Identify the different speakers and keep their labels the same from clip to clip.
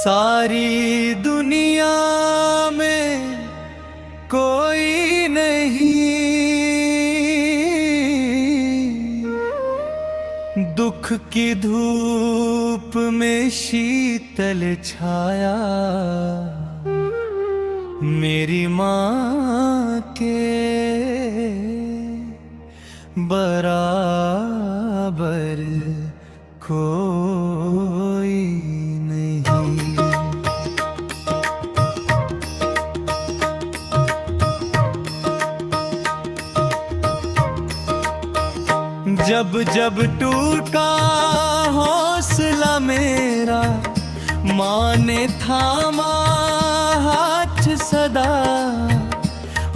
Speaker 1: सारी दुनिया में कोई नहीं, दुख की धूप में शीतल छाया मेरी माँ के बराबर कोई नहीं। जब जब टूटा हौसला मेरा, माँ ने थामा हाथ सदा।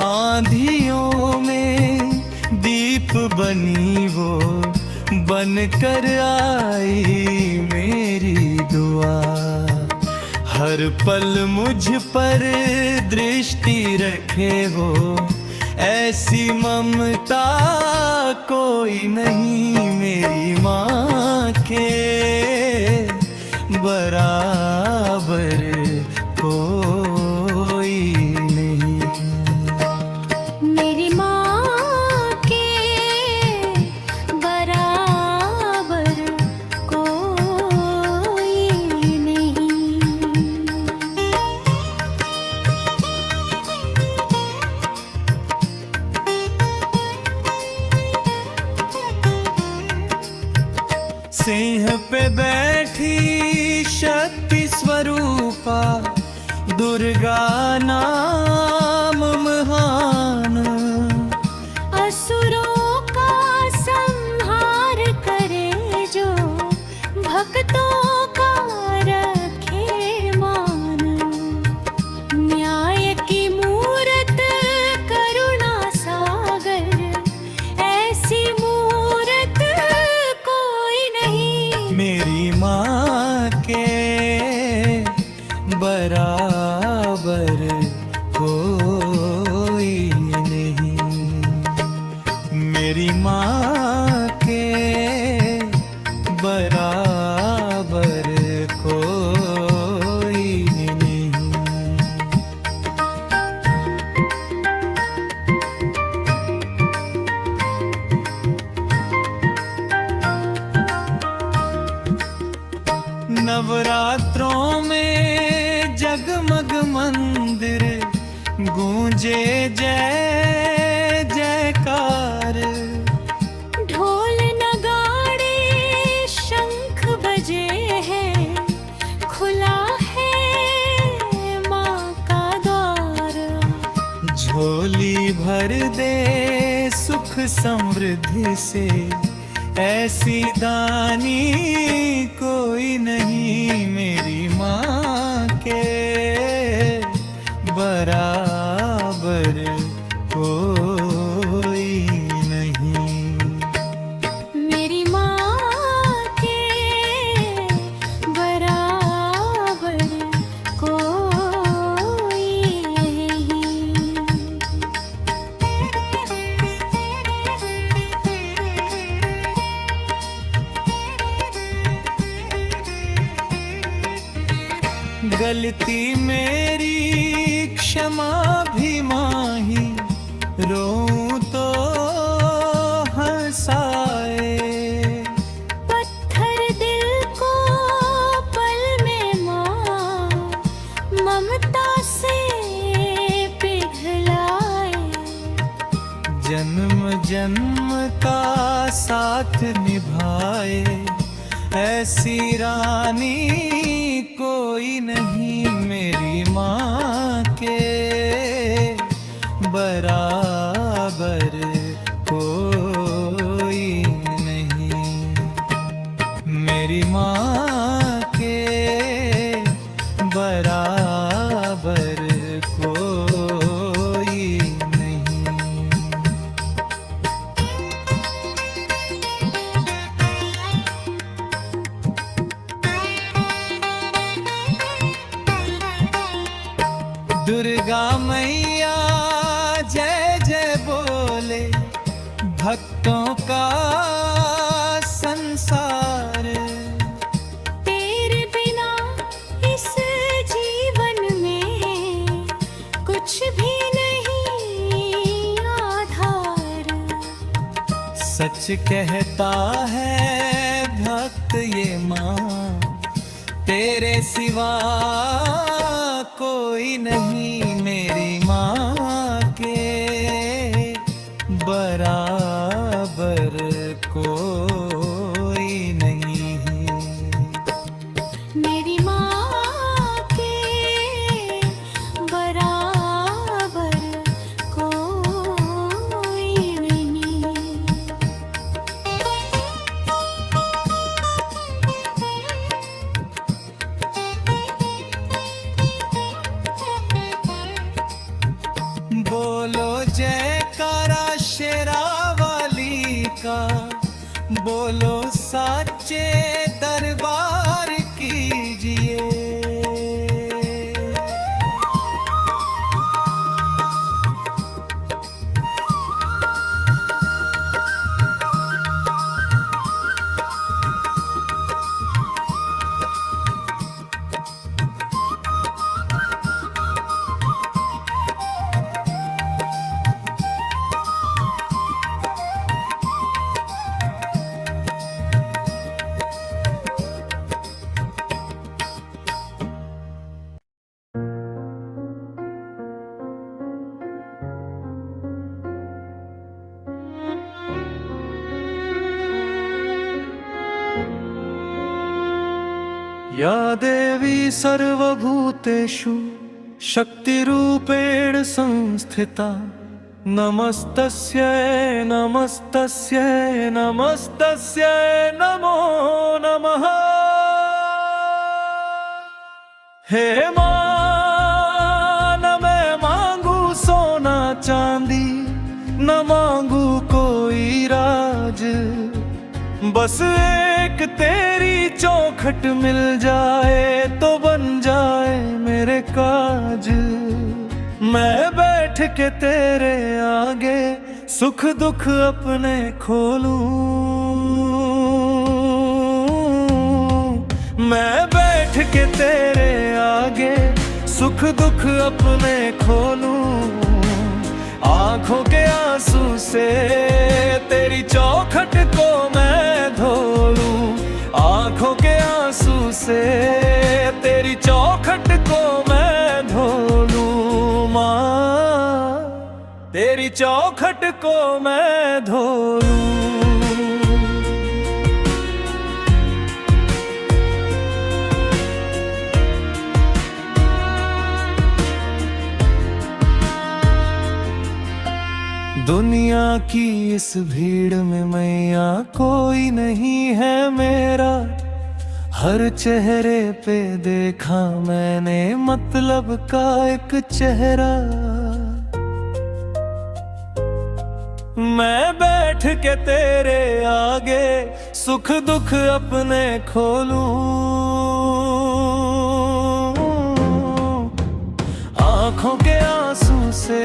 Speaker 1: आंधियों में दीप बनी वो, बन कर आई मेरी दुआ। हर पल मुझ पर दृष्टि रखे वो, ऐसी ममता कोई नहीं मेरी माँ के बराबर कोई नहीं।
Speaker 2: मेरी माँ के बराबर कोई नहीं।
Speaker 1: सिंह पे बैठी शक्ति स्वरूपा, दुर्गा नाम महान।
Speaker 2: असुरों का संहार करे जो, भक्तों का रखे मान। न्याय की मूरत करुणा सागर, ऐसी मूरत कोई नहीं
Speaker 1: मेरी माँ के बराबर कोई नहीं। मेरी माँ के बराबर कोई नहीं। नवरात्रों में जगमग मंदिर, गूंजे जय जयकार।
Speaker 2: ढोल नगाड़े शंख बजे हैं, खुला है माँ का द्वार।
Speaker 1: झोली भर दे सुख समृद्धि से, ऐसी दानी कोई नहीं मेरी माँ के बराबर कोई नहीं।
Speaker 2: मेरी माँ के बराबर कोई नहीं।
Speaker 1: गलती मेरी क्षमा भी माही, रोऊं तो हंसाए।
Speaker 2: पत्थर दिल को पल में माँ ममता से पिघलाए।
Speaker 1: जन्म जन्म का साथ निभाए, ऐसी रानी कोई नहीं मेरी माँ के बराबर कोई नहीं। मेरी माँ के बराबर कोई नहीं। दुर्गा मैया जय जय बोले, भक्तों का संसार।
Speaker 2: तेरे बिना इस
Speaker 1: कहता है भक्त ये माँ, तेरे सिवा कोई नहीं मेरी माँ के बराबर कोई नहीं है।
Speaker 2: मेरी माँ के बराबर कोई नहीं।
Speaker 1: बोलो जयकारा शेरावाली का, बोलो साचे दरबार कीजिए। या देवी सर्वभूतेषु शक्तिरूपेण संस्थिता, नमस्तस्यै नमस्तस्यै नमस्तस्यै नमो नमः। हे मां, न मैं मांगू सोना चांदी, न मांगू कोई राज, बस एक तेरी चौखट मिल जाए तो बन जाए मेरे काज। मैं बैठ के तेरे आगे सुख दुख अपने खोलूं, मैं बैठ के तेरे आगे सुख दुख अपने खोलूं। आंखों के आंसू से तेरी चौखट को मैं धो लूं, आंखों के आंसू से तेरी चौखट को मैं धो लूं। माँ, तेरी चौखट को मैं धो लूं। दुनिया की इस भीड़ में मैया कोई नहीं है मेरा, हर चेहरे पे देखा मैंने मतलब का एक चेहरा। मैं बैठ के तेरे आगे सुख दुख अपने खोलूं, आंखों के आंसू से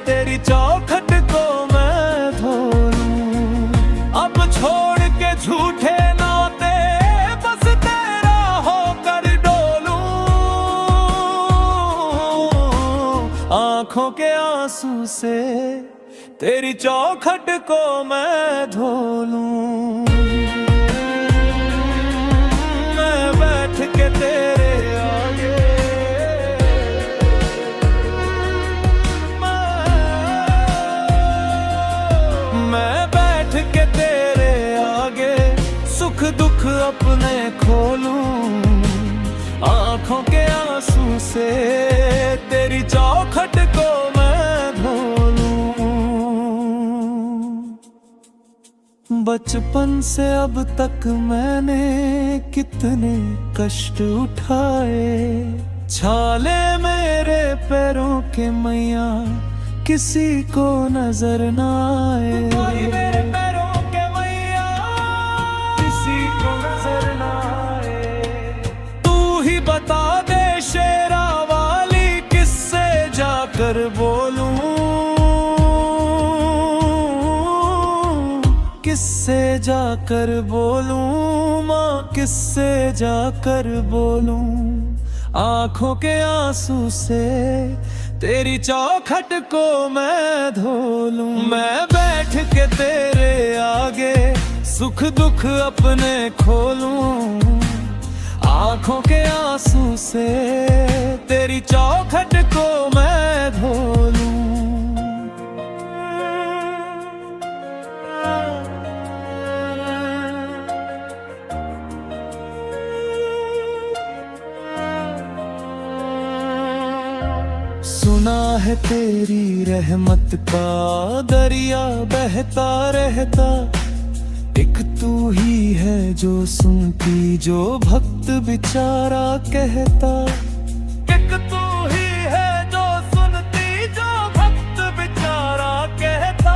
Speaker 1: तेरी चौखट को मैं धो लूं। अब छोड़ के झूठे नाते बस तेरा होकर डोलूं, आंखों के आंसू से तेरी चौखट को मैं धो लूं। मैं बैठ के तेरे आगे, मैं बैठ के तेरे आगे सुख दुख अपने खोलूं, आंखों के आंसू से तेरी चौखट को मैं धो लूं। बचपन से अब तक मैंने कितने कष्ट उठाए, छाले मेरे पैरों के मैया किसी को नजर न आए। मेरे पैरों के मैया किसी को नजर न आए। तू ही बता दे शेरा वाली किससे जाकर बोलूं, किससे जाकर बोलूं माँ, किससे जाकर बोलूं। आंखों के आंसू से तेरी चौखट को मैं धो लूं। मैं बैठ के तेरे आगे सुख दुख अपने खोलूं। आंखों के आंसू से तेरी चौखट को मैं धो लूं। सुना है तेरी रहमत का दरिया बहता रहता, एक तू ही है जो सुनती जो भक्त बेचारा कहता। एक तू ही है जो सुनती जो भक्त बेचारा कहता।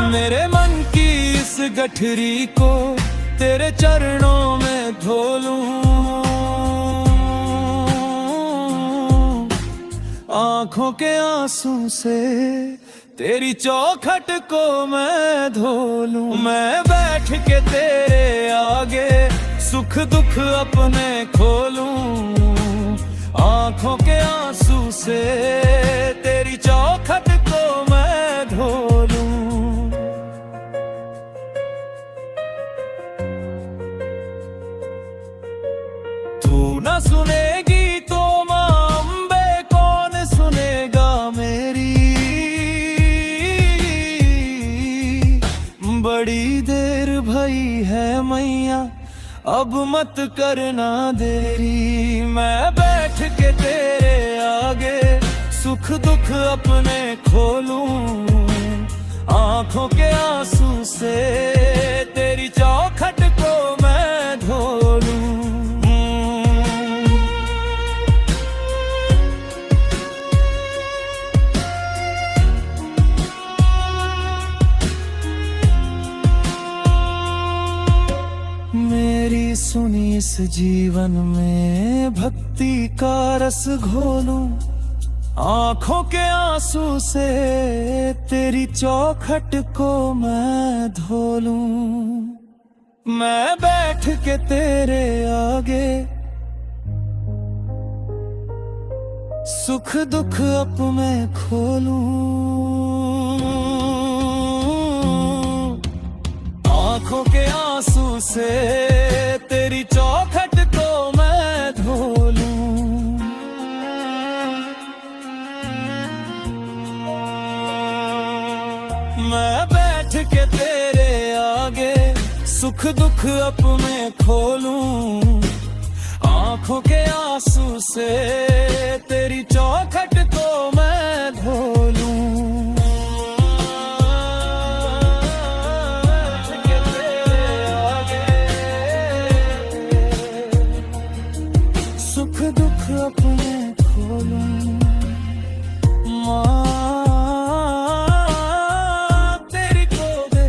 Speaker 1: मेरे मन की इस गठरी को तेरे चरणों में धो लूं। आंखों के आंसू से तेरी चौखट को मैं धो लूं। मैं बैठ के तेरे आगे सुख दुख अपने खोलूं। आंखों के आंसू से तेरी चौखट को मैं धो लूं। तू न सुनेगी तो मां अम्बे कौन सुनेगा मेरी। बड़ी देर भई है मैया अब मत करना देरी। मैं बैठ के तेरे आगे सुख दुख अपने खोलूं। आंखों के आंसू से तेरी चौखट को मैं धो लूं। मेरी सुनी इस जीवन में भक्ति का रस घोलूं। आंखों के आंसू से तेरी चौखट को मैं धो लूं। मैं बैठ के तेरे आगे सुख दुख अपने खोलूं। आंखों के आंसू से तेरी चौखट को मैं धो लूं। मैं बैठ के तेरे आगे सुख दुख अपने खोलूं। आंखों के आंसू से तेरी चौखट को मैं धो लूं। सुख दुख अपने खोलूं। माँ तेरी गोदे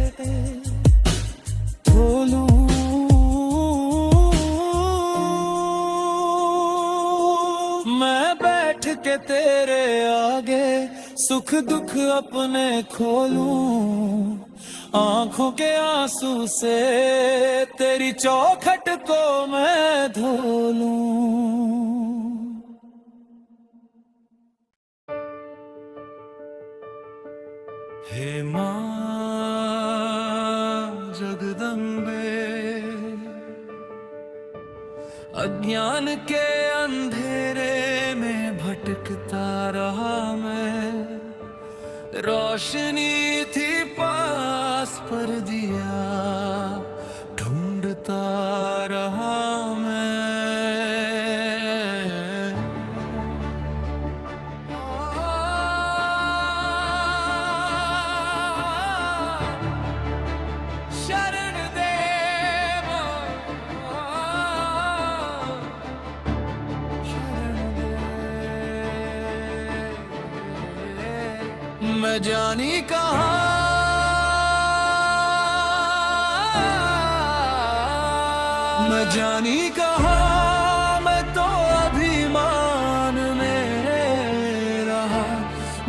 Speaker 1: खोलूं। मैं बैठ के तेरे आगे सुख दुख अपने खोलूं। आंखों के आंसू से तेरी चौखट को मैं धो लूं। हे मां जगदम्बे, अज्ञान के अंधेरे में भटकता रहा मैं। रोशनी थी पास पर दिया ढूंढता रहा मैं। शरण दे शरण दे। मैं जानी कहाँ मैं जानी कहाँ, मैं तो अभिमान में रहा।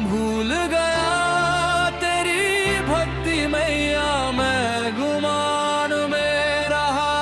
Speaker 1: भूल गया तेरी भक्ति मैया, मैं गुमान में रहा।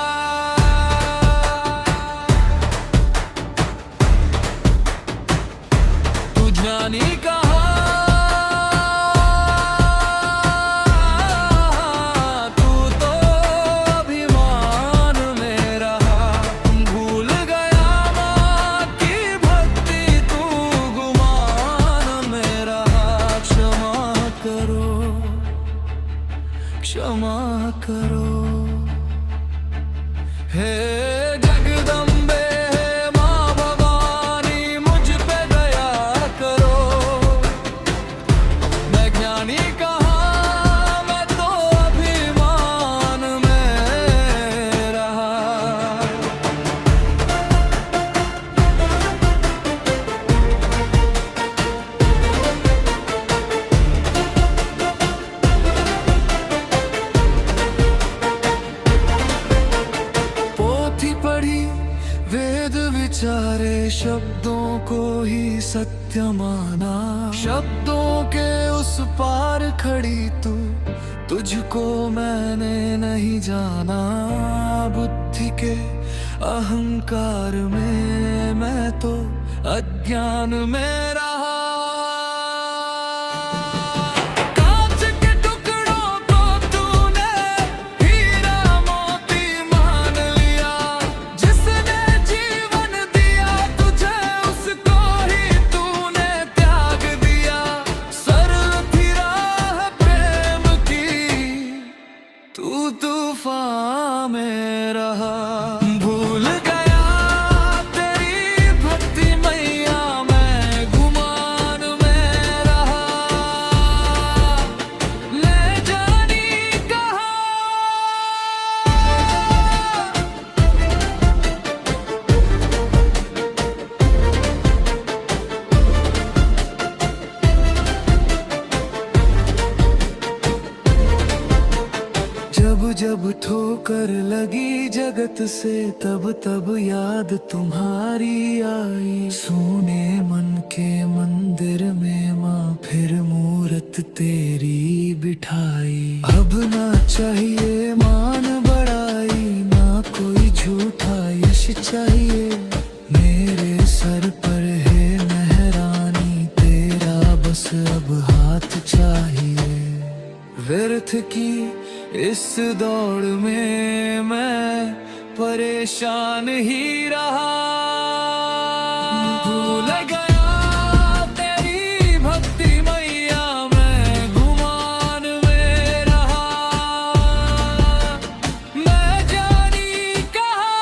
Speaker 1: सारे शब्दों को ही सत्य माना, शब्दों के उस पार खड़ी तू, तुझको मैंने नहीं जाना। बुद्धि के अहंकार में मैं तो अज्ञान में रहा। कांच के टुकड़ों को तूने हीरा मोती मान लिया, जिसने जीवन दिया तुझे उसको ही तूने त्याग दिया। सरल थी राह प्रेम की, तू तूफान में रहा। भूल गया तेरी भक्ति मैया, मैं गुमान में रहा। ले जानी कहाँ। जब जब ठोकर लगी जगत से, तब तब याद तुम्हारी आई। सोने मन के मंदिर में माँ फिर मूरत तेरी बिठाई। अब ना चाहिए मान बढ़ाई, ना कोई झूठा यश चाहिए। मेरे सर पर है मेहरानी, तेरा बस अब हाथ चाहिए। व्यर्थ की इस दौड़ में मैं परेशान ही रहा। भूल गया तेरी भक्ति मैया, मैं गुमान में रहा। मैं जानी कहाँ।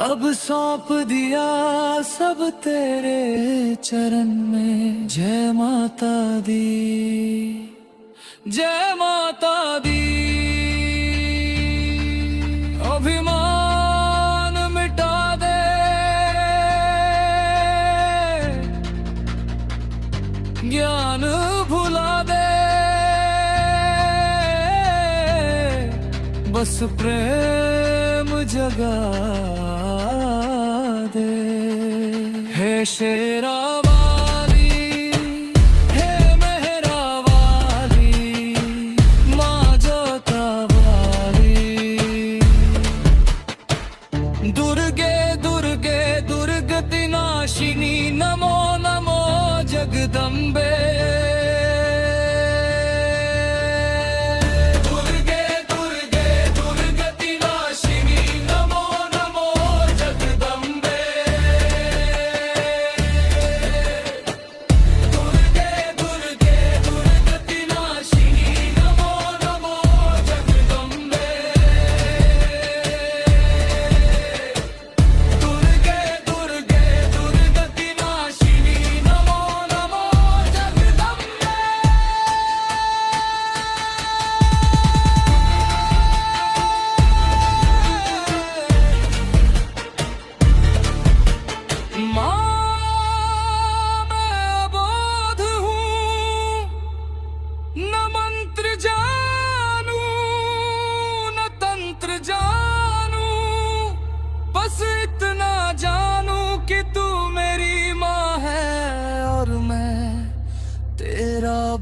Speaker 1: अब सौंप दिया सब तेरे चरण में। जय माता दी, जय माता दी। अभिमान मिटा दे, ज्ञान भुला दे, बस प्रेम जगा दे। हे शेरा वाली, हे मेहरा वाली, माँ जोता वाली। दुर्गे दुर्गे दुर्गति नाशिनी, नमो नमो जगदम्बे।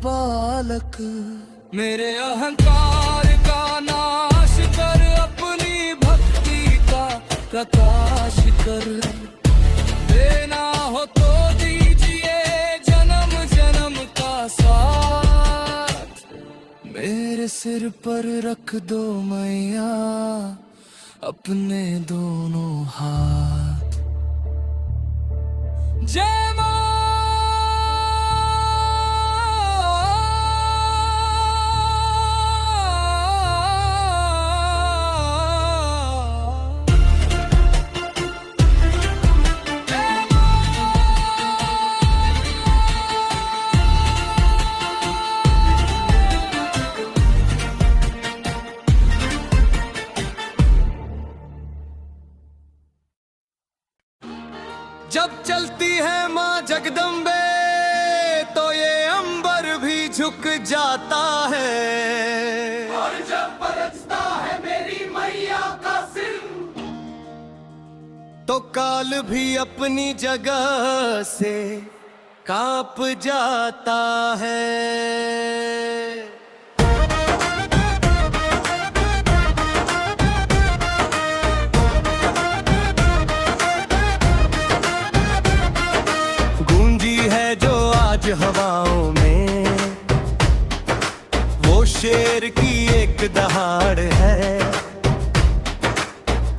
Speaker 1: बालक। मेरे अहंकार का नाश कर, अपनी भक्ति का प्रकाश कर। देना हो तो दीजिए जन्म जन्म का साथ। मेरे सिर पर रख दो मैया अपने दोनों हाथ। जय मां। जब चलती है माँ जगदम्बे तो ये अंबर भी झुक जाता है,
Speaker 3: और जब बरसता है मेरी मैया का सिर,
Speaker 1: तो काल भी अपनी जगह से कांप जाता है। गूंजी है जो आज हवाओं में, वो शेर की एक दहाड़ है।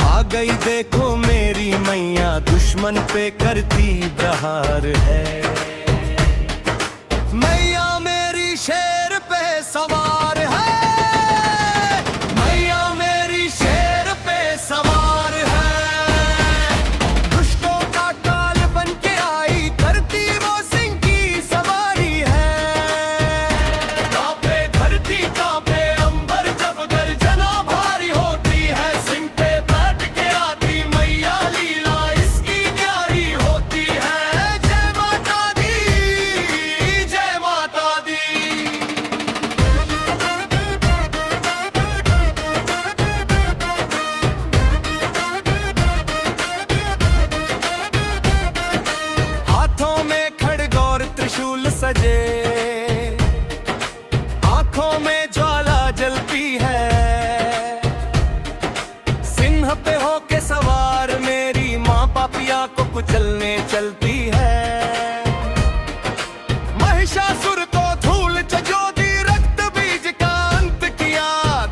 Speaker 1: आ गई देखो मेरी मैया, दुश्मन पे करती प्रहार है। मैया मेरी शेर पे सवार है, मैया मेरी शेर पे सवार है। दुष्टों का काल बन के आई, करती वो सिंह की सवारी है।
Speaker 3: कांपे धरती कांपे अंबर, जब गर्जना भारी होती है। सिंह पे बैठ के आती मैया, लीला इसकी न्यारी होती है। जय माता दी, जय माता दी।
Speaker 1: हाथों में खड्ग और त्रिशूल सजे, आंखों में ज्वाला जलती है। सिंह पे होके सवार मेरी माँ पापिया को कुचलने चलती है। महिषासुर को धूल चजोदी, रक्त बीज का अंत किया।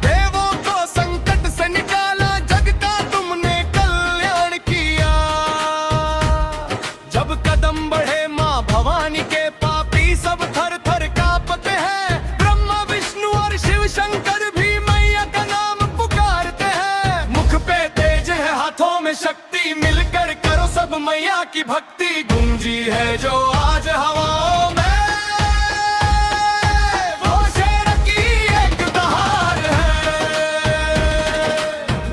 Speaker 1: देवों को संकट से निकाला, जग का तुमने कल्याण किया। जब कदम बढ़े माँ भवानी के, पापी सब थर थर कांपते हैं। ब्रह्मा विष्णु और शिव शंकर भी मैया का नाम पुकारते हैं।
Speaker 3: मुख पे तेज है, हाथों में शक्ति, मिलकर करो सब मैया की भक्ति। गूंजी है जो आज हवाओं में, वो शेर की एक दहाड़ है।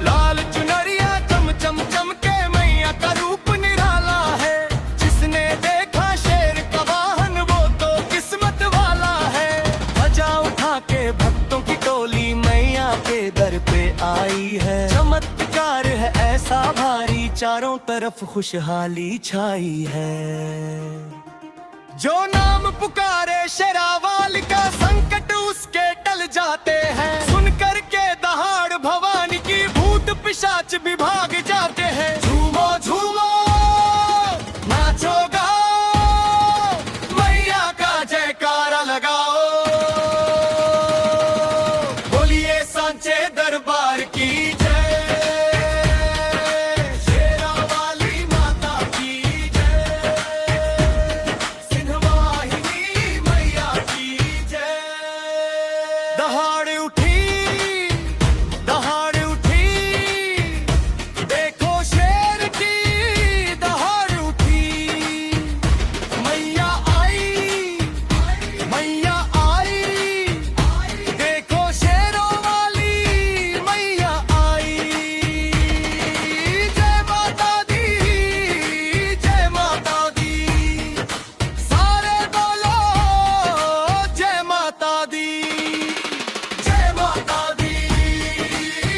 Speaker 1: लाल चुनरिया चम चम चमके, मैया का रूप निराला है। जिसने देखा शेर का वाहन, वो तो किस्मत वाला है। ध्वजा उठा के भक्तों की टोली मैया के दर पे आई है। चमत्कार है ऐसा भारी, चारों तरफ खुशहाली छाई है। जो नाम पुकारे शेरावाल का, संकट उसके टल जाते हैं। सुन कर के दहाड़ भवानी की, भूत पिशाच भी भाग जाते हैं।
Speaker 3: झूमो झूमो नाचो गाओ, मैया का जयकारा लगाओ। बोलिए सांचे दरबार की जय, शेरा वाली माता की जय, सिंहवाहिनी मैया की जय।
Speaker 1: दहाड़ उठी, दहाड़ उठी, देखो शेर की दहाड़ उठी। मैया आई, मैया आई, देखो शेरों वाली मैया आई। जय माता दी, जय माता दी, सारे बोलो जय माता दी।
Speaker 3: जय माता दी,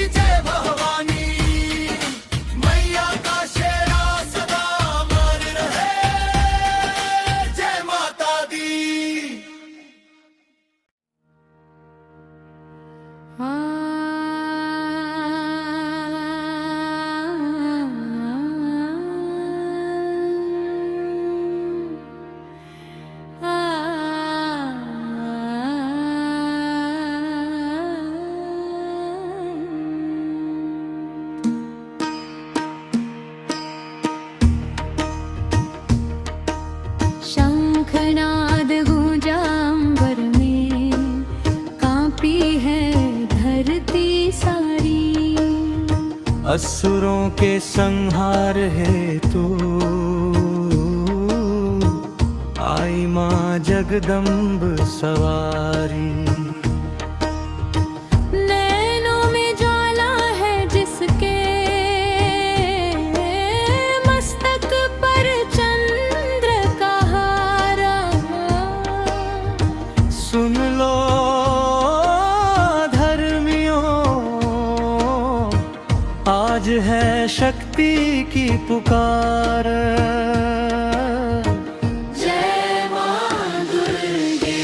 Speaker 3: जय भवानी, मैया का शेरा सदा अमर रहे। जय माता दी।
Speaker 2: शंखनाद गूंजा अंबर में, कांपी है धरती सारी।
Speaker 1: असुरों के संहार है तो आई माँ जगदम्ब सवारी।
Speaker 2: नैनों में ज्वाला है जिसके, मस्तक पर चंद्र
Speaker 1: की पुकार।
Speaker 2: जय मां दुर्गे,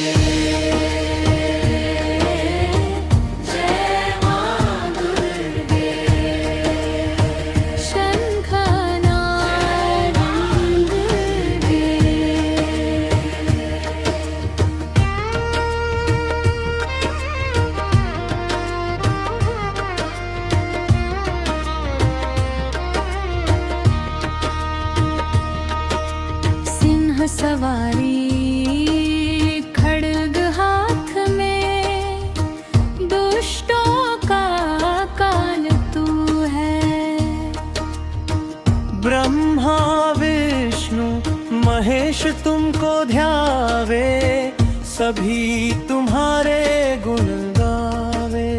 Speaker 2: जय मां दुर्गे, शंखनाद दुर्गे। सिंह सवारी खड्ग हाथ में, दुष्टों का काल तू है।
Speaker 1: ब्रह्मा विष्णु महेश तुमको ध्यावे, सभी तुम्हारे गुण गावे।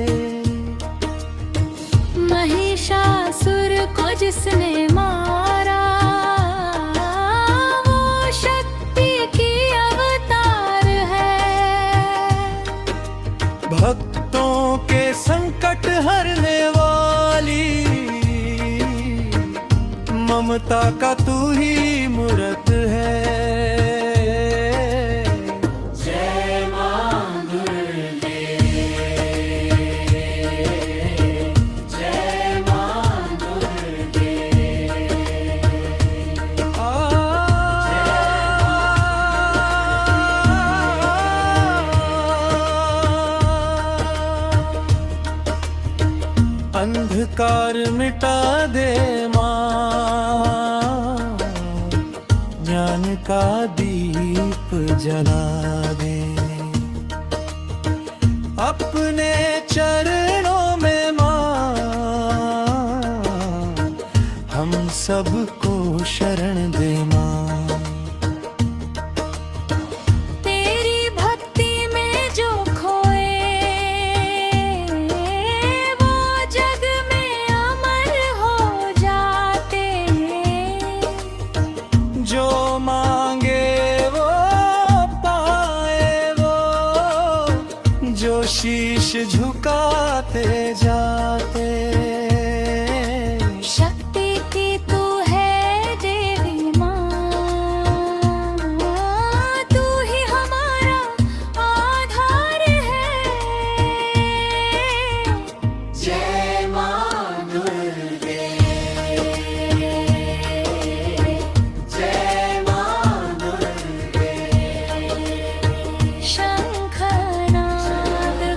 Speaker 2: महिषासुर को जिसने मारा, वो शक्ति की अवतार है।
Speaker 1: भक्तों के संकट हरने वाली, ममता का तू ही मूरत है। जय मां दुर्गे, जय मां दुर्गे। अंधकार मिटा दे माँ, ज्ञान का दीप जला दे। अपने चरणों में माँ, हम सबको शरण दे माँ।
Speaker 2: तेरी भक्ति में जो खोए, वो जग में अमर हो जाते।
Speaker 1: जो मांगे वो पाए वो, जो शीश झुकाते जाते।
Speaker 2: शक्ति की तू है देवी माँ, तू ही हमारा आधार है।
Speaker 1: जय मां दुर्गे, जय मां दुर्गे।
Speaker 2: शंखनाद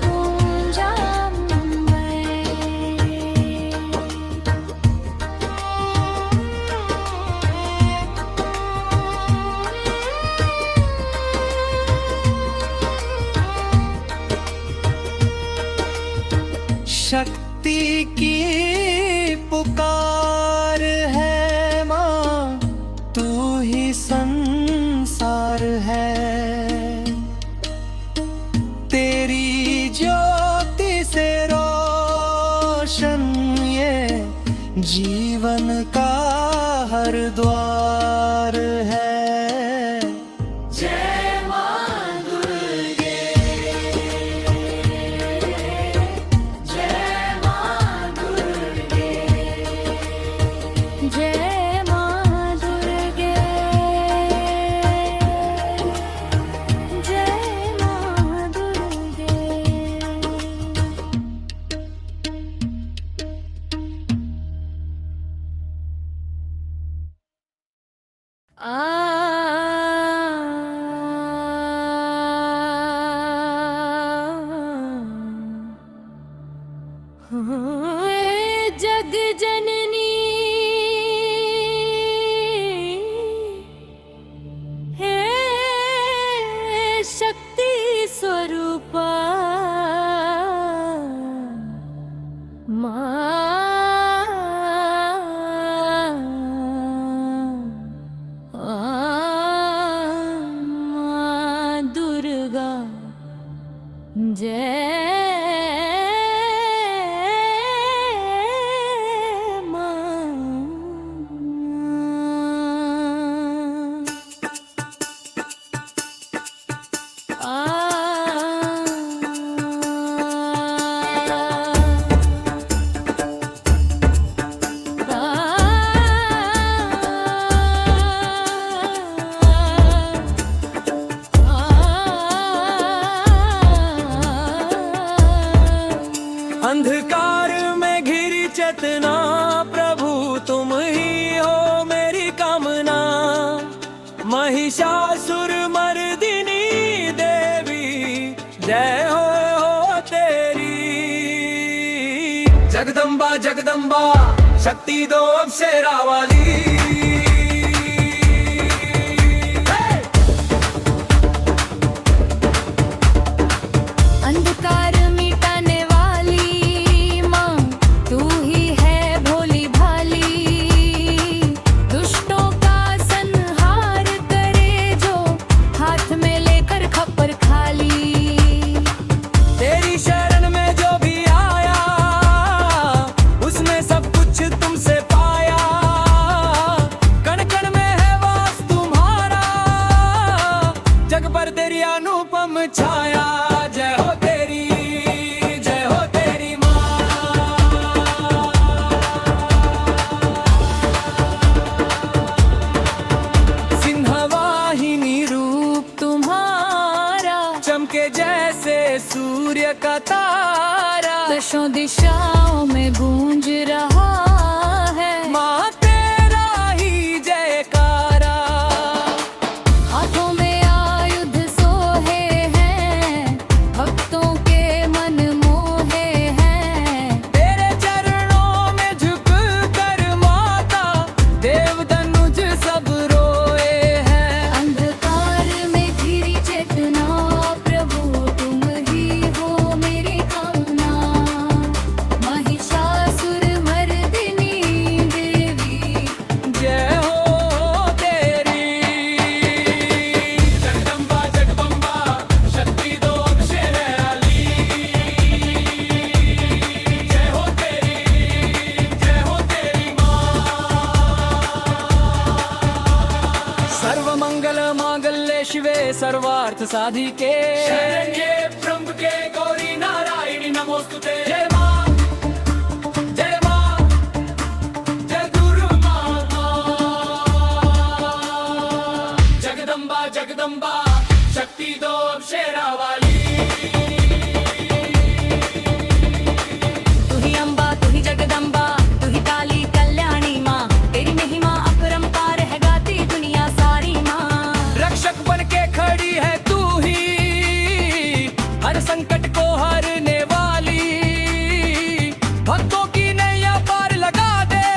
Speaker 2: गूंजा मुंबई।
Speaker 1: शक्ति की पुकार है माँ, तू ही संसार है। तेरी ज्योति से रोशन ये जीवन का हर द्वार है। जय मां दुर्गे, जय मां दुर्गे।
Speaker 2: जय मां दुर्गे, जय मां दुर्गे। जग जननी हे शक्ति स्वरूपा, माँ
Speaker 1: जगदम्बा शक्ति दो अब शेरा वाली।
Speaker 2: अंधकार मिटाने वाली माँ तू ही है भोली भाली। दुष्टों का संहार करे जो हाथ में लेकर खप्पर खाली।
Speaker 1: तेरी शरण में जो भी आया उसने सब कुछ तुमसे पाया। कण कण में है वास तुम्हारा, जग पर तेरी अनुपम छाया। जय हो तेरी, जय हो तेरी माँ। सिंहवाहिनी
Speaker 2: रूप तुम्हारा
Speaker 1: चमके जैसे सूर्य का तारा।
Speaker 2: दशों दिशाओं में गूंज रहा है
Speaker 1: माँ तेरा ही जयकारा।
Speaker 2: हाथों में आयुध सोहे हैं, भक्तों के मन मोहे हैं।
Speaker 1: तेरे चरणों में झुक कर माता देव धनुज सब रोए हैं।
Speaker 2: अंधकार में घिरी चेतना प्रभु तुम ही हो मेरी कामना। महिषासुर मर्दिनी देवी
Speaker 1: जय हो तेरी। जगदम्बा जगदम्बा शक्ति दो अब शेरा वाली। जय हो तेरी माँ। सर्व मंगल मांगल्ये शिवे सर्वार्थ साधिके। शरण्ये त्र्यंबके गौरी नारायणी नमोस्तुते। जय माँ, जय माँ, जय गुरु माता। जगदम्बा जगदम्बा शक्ति दो अब शेरा वाली।
Speaker 2: तू ही अम्बा तू ही जगदम्बा तू ही काली कल्याणी माँ। तेरी महिमा अपरंपार है गाती दुनिया सारी माँ।
Speaker 1: रक्षक बन के खड़ी है तू ही, हर संकट को हरने वाली। भक्तों की नैया पार लगा दे,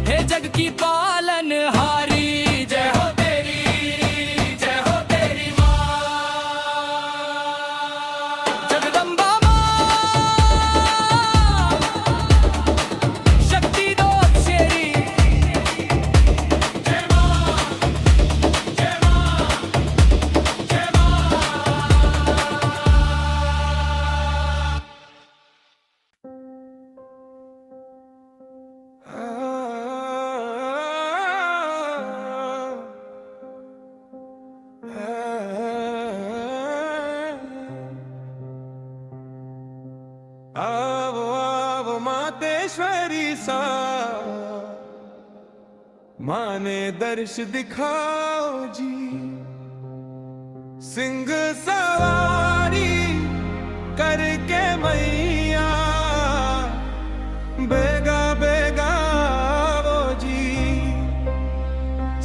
Speaker 1: हे जग की पालनहारी। जय हो तेरी माँ। जगदम्बा माँ शक्ति दो अब शेरी। जय माँ, जय माँ, जय माँ।
Speaker 4: आवो आवो मातेश्वरी सा, माने दर्श दिखाओ जी। सिंह सवारी करके मैया बेगा बेगा आवो जी।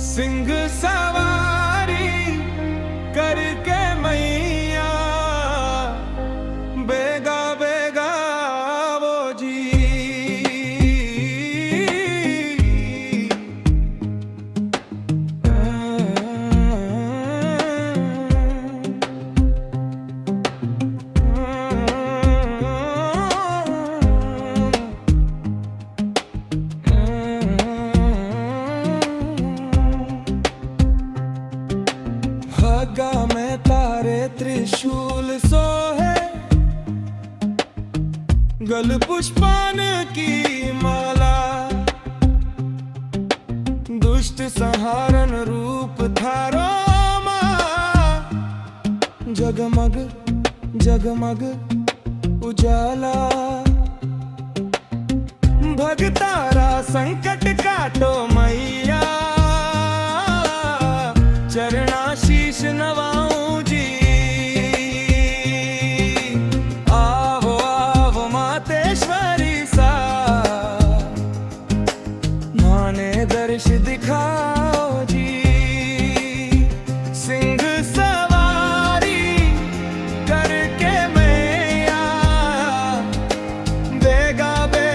Speaker 4: सिंह सवारी करके मैया बेगा बेगा आवो जी। हगा में तारे त्रिशूल सोहे, गल पुष्पान की माला। दुष्ट संहारन रूप थारो माँ। जगमग जगमग उजाला, भगतारा संकट काटो मैया। चरणाशीष नवाऊं जी। आवो आवो मातेश्वरी सा, माने दर्श दिखाओ जी। सिंह सवारी करके मैया बेगा बेगा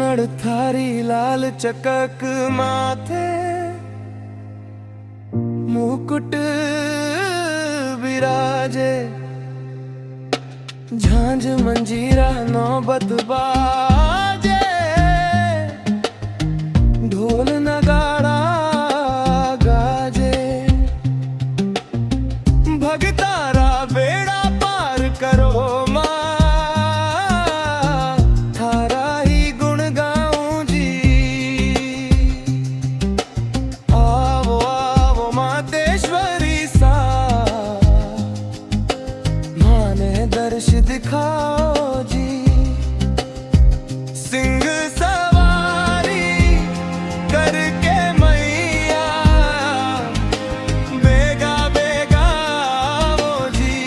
Speaker 4: सुनड़ थारी लाल चकक माथे मुकुट विराजे झांझ मंजीरा नौबत बाजे ढोल नगाड़ा गाजे भगतारा बेड़ा पार करो माँ थारा ही गुण गाऊं जी आवो आवो मातेश्वरी सा माने दर्श दिखाओ जी सिंह सवारी करके मैया बेगा बेगा वो जी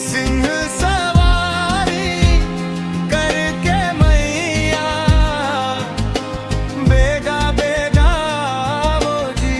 Speaker 4: सिंह सवारी करके मैया बेगा बेगा वो जी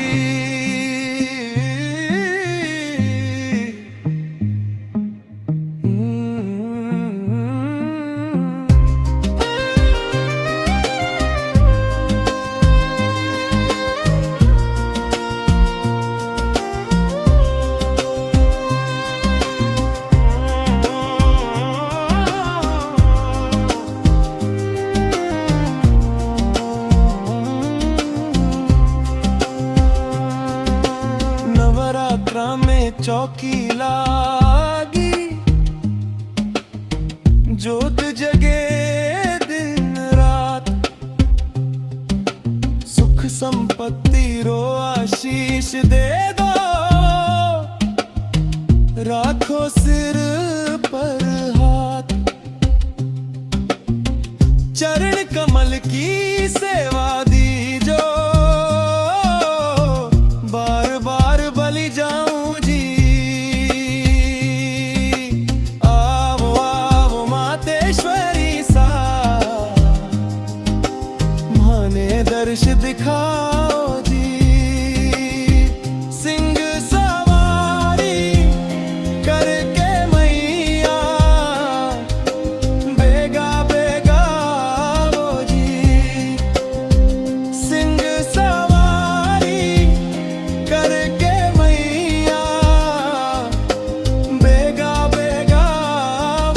Speaker 4: नवरात्रा में चौकी लागी जोत जगे दिन रात सुख संपत्ति रो आशीष दे दो राखो सिर पर हाथ चरण कमल की सेवा दीजो बार बार बलि जाऊं जी आवो आवो मातेश्वरी सा माने दर्श दिखाओ जी सिंह सवारी करके मैया बेगा बेगा वो जी सिंह सवारी करके मैया बेगा बेगा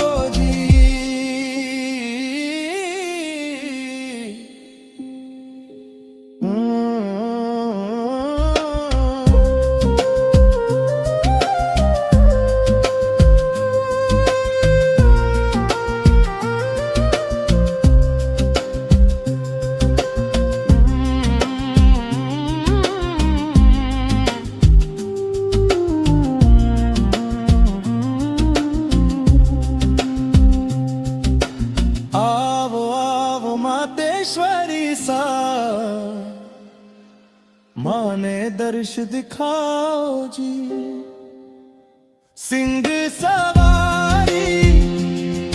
Speaker 4: वो जी आवो आवो मातेश्वरी सा माने दर्श दिखाओ जी सिंह सवारी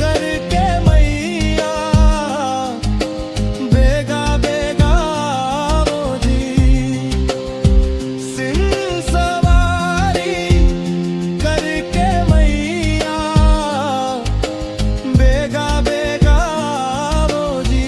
Speaker 4: करके मैया बेगा बेगा वो जी सिंह सवारी करके मैया बेगा बेगा वो जी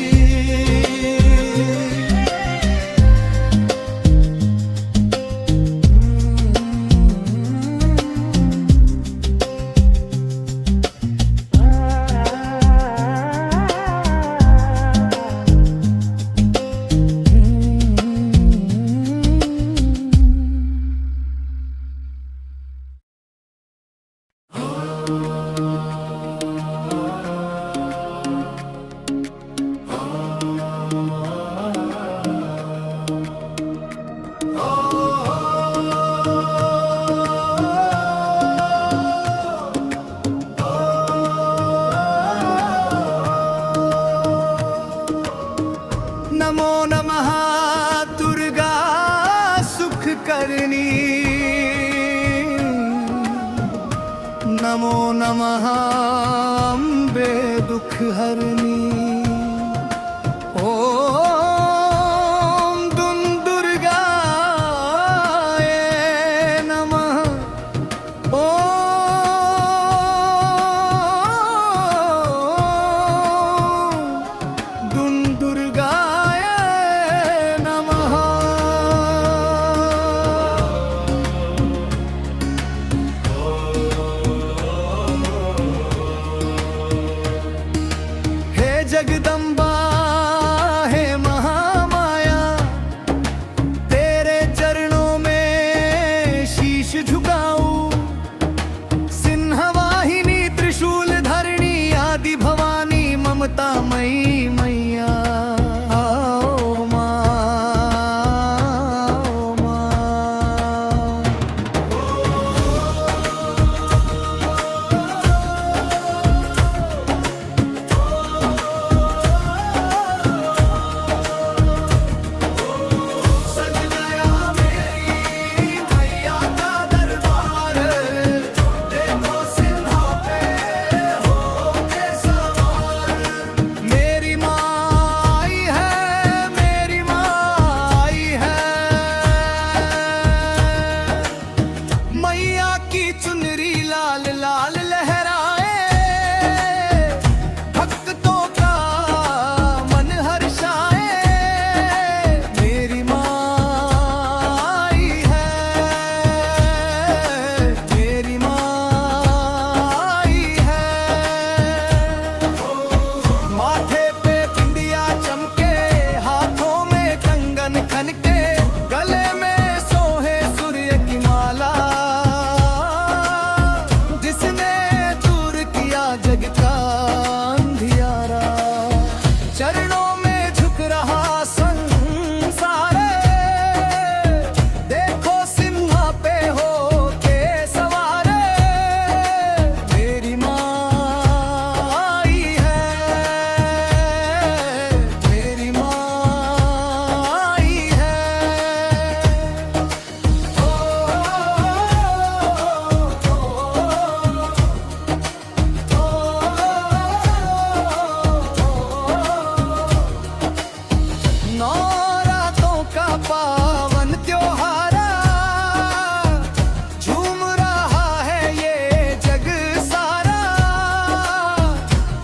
Speaker 4: नमो नमः दुर्गा सुख करनी नमो नमः अम्बे दुख हरनी ओम दुम दुर्गाय नमः ओम
Speaker 1: जगदम्बा है महामाया, तेरे चरणों में शीश झुकाऊं। सिंहवाहिनी त्रिशूल धरणी आदि भवानी ममता मई मैया। आओ माँ, आओ माँ।
Speaker 3: सज गया मेरी मैया का दरबार, देखो सिंहा पे होके सवार।
Speaker 1: मेरी माँ आई है, मेरी माँ आई है। मैया की चुनरी लाल लाल लहराए, भक्तों का मन हर्षाए। मेरी माँ आई है, मेरी माँ आई है। माथे पे बिंदिया चमके, हाथों में कंगन खनके, गले में सोहे सूर्य की माला। जिसने दूर किया जग का अंधियारा, चरणों में झुक रहा संसार। देखो सिंहा पे होके सवार, मेरी माँ आई है, मेरी माँ आई है। नौरातों का पावन त्योहारा, झूम रहा है ये जग सारा।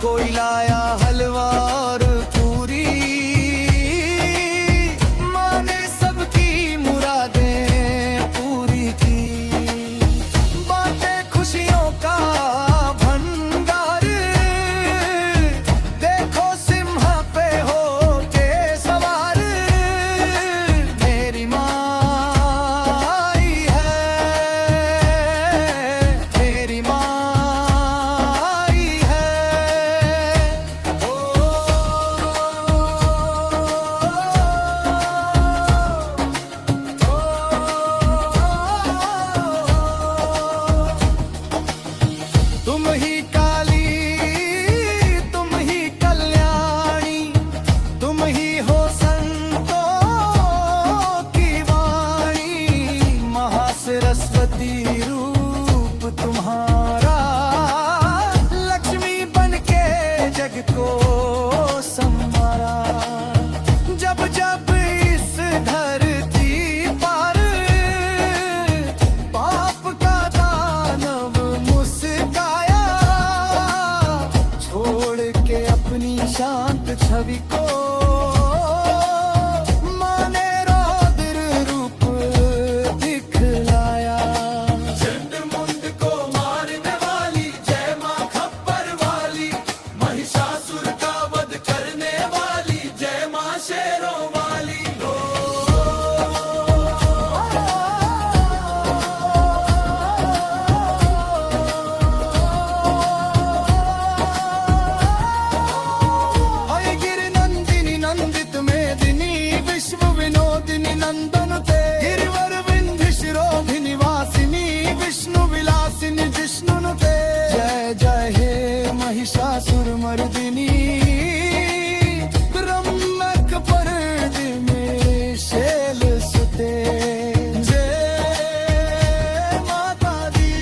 Speaker 1: कोई लाया हलवा और पूरी, माँ ने सबकी मुरादें पूरी की। बाटे खुशियों का भंडार, देखो सिंहा पे होके सवार। मेरी माँ आई है, मेरी माँ आई है। तुम ही काली, तुम ही कल्याणी, तुम ही हो संतों की वाणी। महासरस्वती रूप तुम्हारा, लक्ष्मी बन के जग को संवारा। जब जब इस धरती पर पाप का दानव मुस्काया, छोड़ के अपनी शांत छवि को, माँ ने रौद्र रूप दिखलाया।
Speaker 3: चंड मुंड को मारने वाली जय माँ खप्पर वाली, महिषासुर का वध करने वाली जय माँ शेरों वाली।
Speaker 1: अय गिर नंदिनी नंदित मेदिनी, विश्व विनोदिनी नंदनुते। गिरिवर विंध्य शिरोधिनि वासिनी, विष्णु विलासिनी जिष्णुनुते। जय जय हे महिषासुर मर्दिनी, ब्रह्मक पर्दिनी शैल सुते। जय माता दी,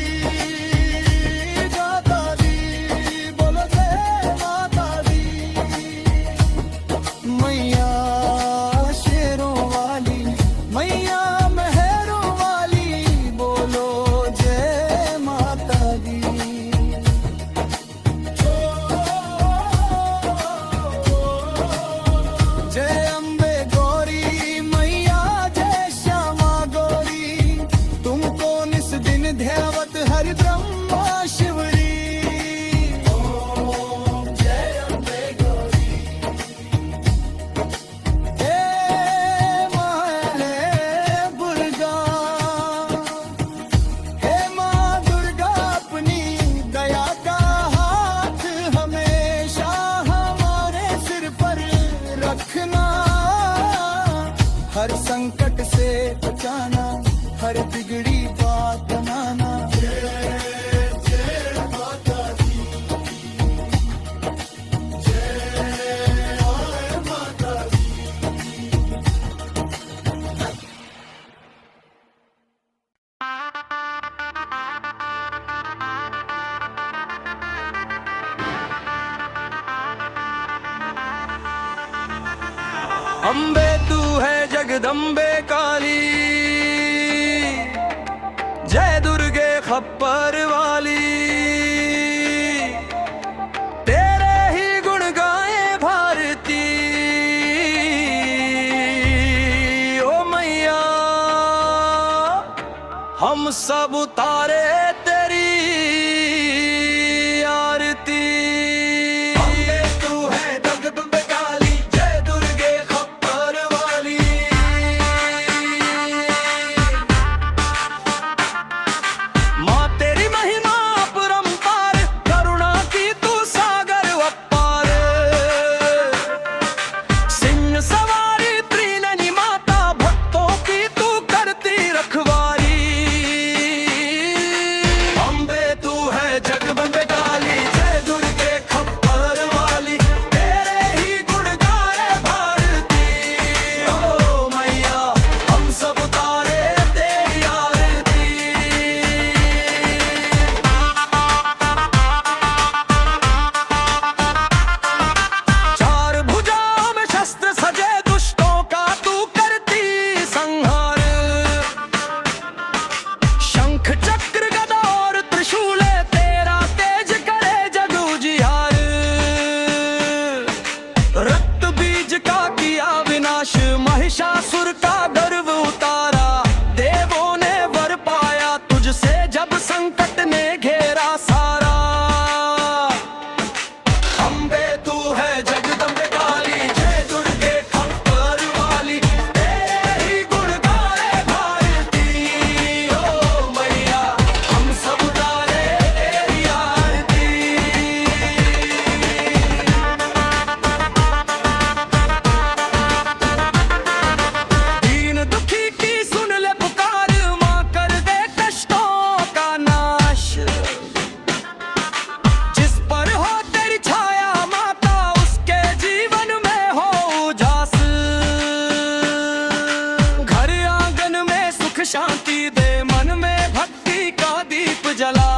Speaker 1: गाता दी, बोलो जय माता दी। मैया शेरों वाली, मैया मेहरों वाली, बोलो जय माता दी।
Speaker 4: हर संकट से बचाना, हर बिगड़ी बात बनाना। जय जय माता दी, जय माता दी।
Speaker 1: अम्बे तू है जगदम्बे काली, जय दुर्गे खप्पर वाली। तेरे ही गुण गाए भारती, ओ मैया हम सब उतारे तेरी आरती। अम्बे तू है जगदम्बे काली, जय दुर्गे खप्पर वाली। माँ तेरी महिमा अपरंपार, करुणा की तू सागर अपार। सिंह सवारी त्रिनयनी माता, भक्तों की तू करती रखवारी। अम्बे तू है जगदम्बे काली, जय दुर्गे खप्पर वाली। तेरे ही गुण गाए भारती, ओ मैया हम सब उतारे तेरी आरती। चार भुजाओं में शस्त्र सजे, दुष्टों का तू करती संहार। शंख चक्र गदा और त्रिशूल, तेरा तेज करे जग उजियार। रक्त बीज का किया विनाश, महिषासुर का गर्व उतारा। देवों ने वर पाया तुझसे, जब संकट ने घेरा सारा। अम्बे तू है जगदम्बे काली, जय दुर्गे खप्पर वाली। तेरे ही गुण गाए भारती, ओ मैया हम सब उतारे तेरी आरती। दीन दुखी की सुन ले पुकार, माँ कर दे कष्टों का नाश। जिस पर हो तेरी छाया माता, उसके जीवन में हो उजास। घर आंगन में सुख शांति दे, मन में भक्ति का दीप जला।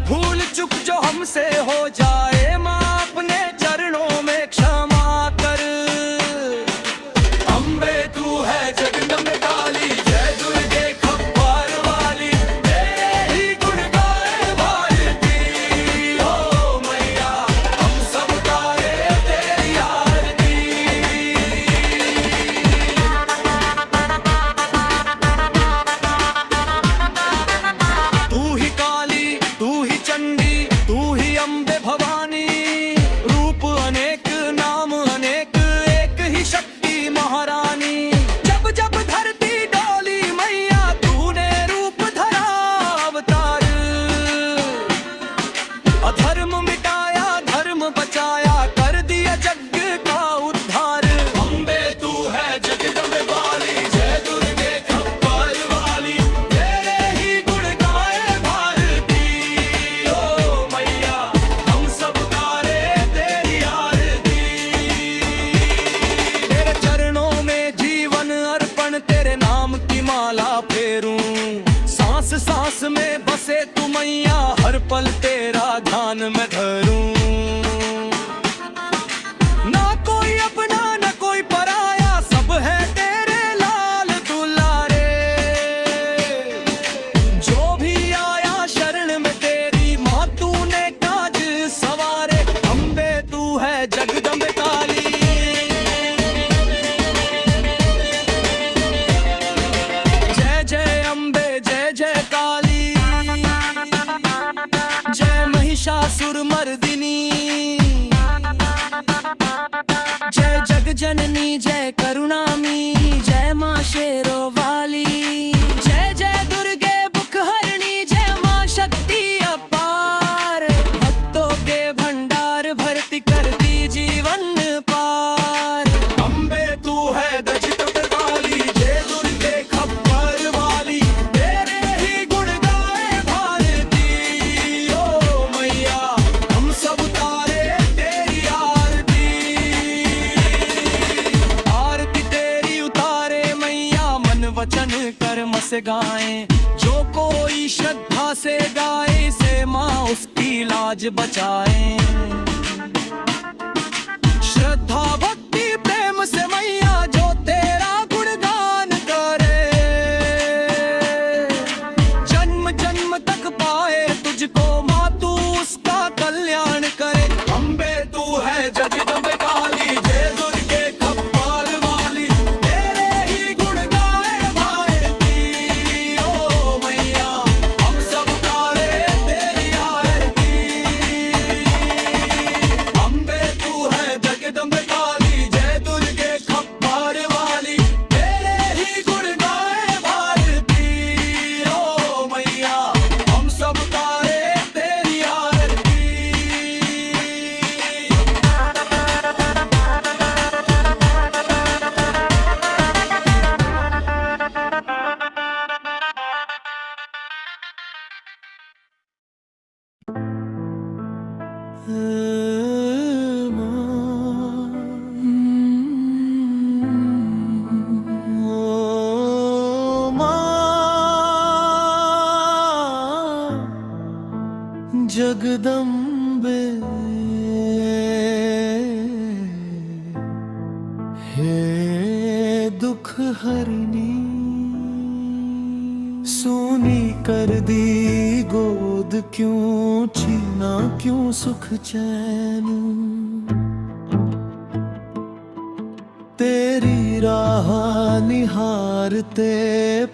Speaker 1: भूल चुक जो हमसे हो जाए, माँ अपने चरणों में क्षमा कर। अम्बे तू है जगदम्बे काली, जय दुर्गे खप्पर वाली। तेरे ही गुण गाए भारती, ओ मैया हम सब उतारे तेरी आरती। तू ही काली, तू ही चंडी, तू ही अम्बे भवानी। गाएं। जो कोई श्रद्धा से गाए से माँ उसकी लाज बचाएं। श्रद्धा भक्ति प्रेम से मैया जो तेरा गुणगान करे, जन्म जन्म तक पाए तुझको माँ तू उसका कल्याण करे। अम्बे तू है जगदम्बे काली, जय दुर्गे खप्पार वाली, तेरे ही गुण गाए भारती। ओ मैया हम सब गाए तेरी आरती। अम्बे तू है जगदम्बे काली, जय दुर्गे खप्पार वाली, तेरे ही गुण गाए भारती। ओ मैया हम सब गाए तेरी आरती। जगदम्बे हे दुख हरनी, सूनी कर दी गोद क्यों, छीना क्यों सुख चैन। तेरी राह निहारते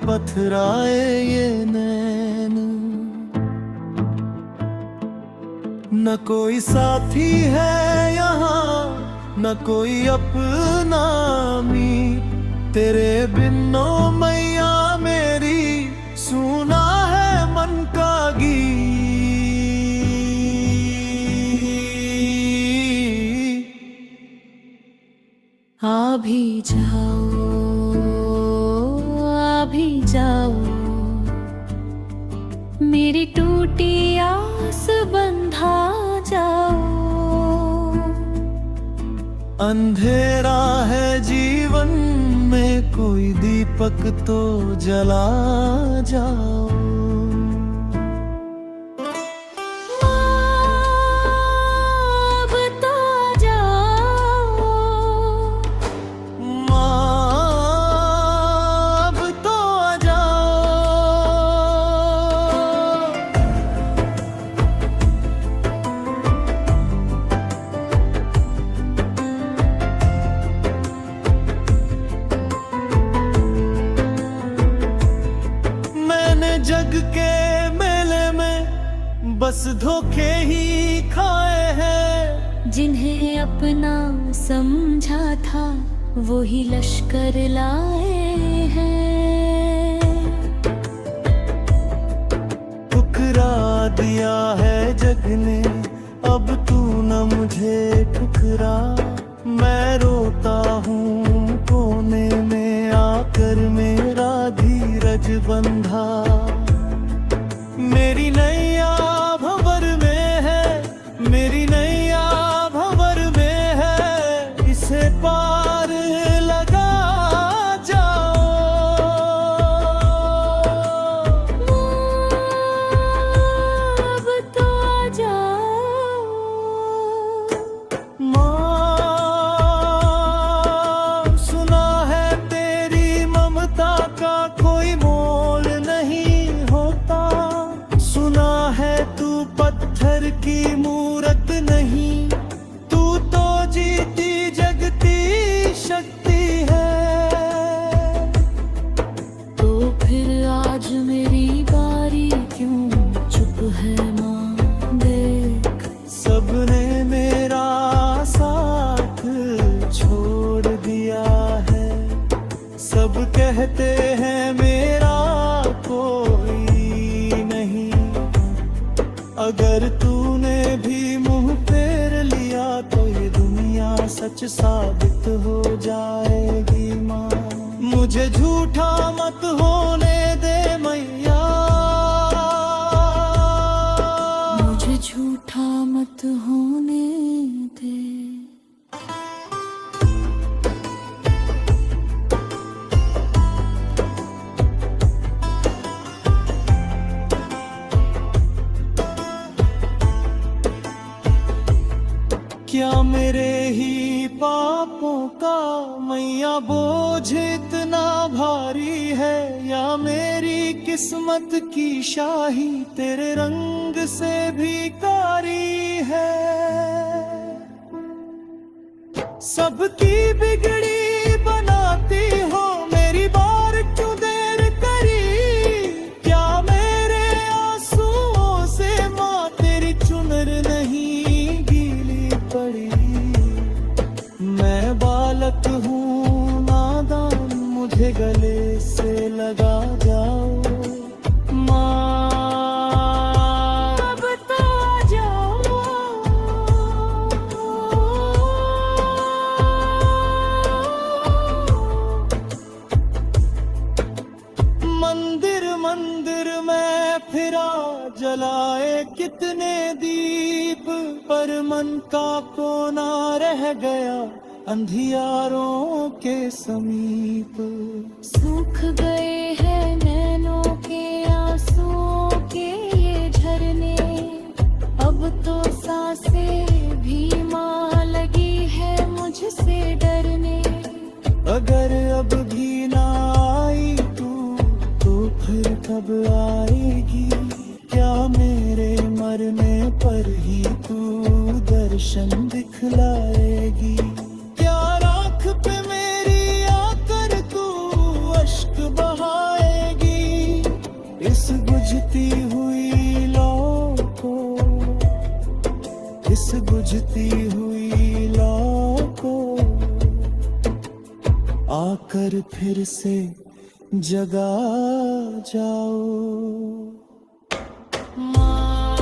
Speaker 1: पथराए ये नैन। न कोई साथी है यहाँ, न कोई अपना मी, तेरे बिन ओ मैया मेरी सुना है मन का गीत।
Speaker 2: आ भी जाओ मेरी टूटी आस बंधा जाओ।
Speaker 1: अंधेरा है जीवन में कोई दीपक तो जला जाओ।
Speaker 2: अब तो आ जाओ,
Speaker 1: माँ अब तो आ जाओ। मैंने जग के मेले में बस धोखे ही खाए हैं।
Speaker 2: जिन्हें अपना समझा था वो ही लश्कर लाए हैं।
Speaker 1: ठुकरा दिया है जग ने अब तू न मुझे ठुकरा। मैं रोता हूँ कोने में आकर मेरा धीरज बंधा। मेरी नैया भंवर में है, मेरी नैया भंवर में है, इसे पार लगा जाओ।
Speaker 2: अब तो आ जाओ,
Speaker 1: माँ सुना है तेरी ममता का कोई मोल नहीं होता। सुना है तू पत्थर की मूरत नहीं, तू तो जीती जगती शक्ति है।
Speaker 2: तो फिर आज मेरी बारी क्यों चुप है माँ देख।
Speaker 1: सबने मेरा साथ छोड़ दिया है। सब कहते हैं मेरा कोई नहीं। अगर तूने भी मुंह फेर लिया तो ये दुनिया सच साबित हो जाएगी माँ। मुझे झूठा मत होने दे मैया,
Speaker 2: मुझे झूठा मत होने दे।
Speaker 1: क्या मेरे ही पापों का मैया बोझ इतना भारी है, या मेरी किस्मत की शाही तेरे रंग से भी कारी है। सबकी बिगड़ी बनाती हो, मेरी बार क्यों देर करी? क्या मेरे आंसुओं से माँ तेरी चुनर नहीं गीली पड़ी? मैं बालक हूँ नादान, मुझे गले से लगा जाओ माँ, अब तो आ जाओ। मंदिर मंदिर में फिरा, जलाए कितने दीप, पर मन का कोना रह गया अंधियारों के समीप।
Speaker 2: सूख गए हैं नैनों के आंसुओं के ये झरने, अब तो सांसें भी माँ लगी है मुझसे डरने।
Speaker 1: अगर अब भी ना आई तू तो फिर कब आएगी? क्या मेरे मरने पर ही तू दर्शन दिखलाएगी? क्या राख पे मेरी आकर तू अश्क बहाएगी? इस बुझती हुई लौ को, इस बुझती हुई लौ को आकर फिर से जगा जाओ।
Speaker 2: माँ,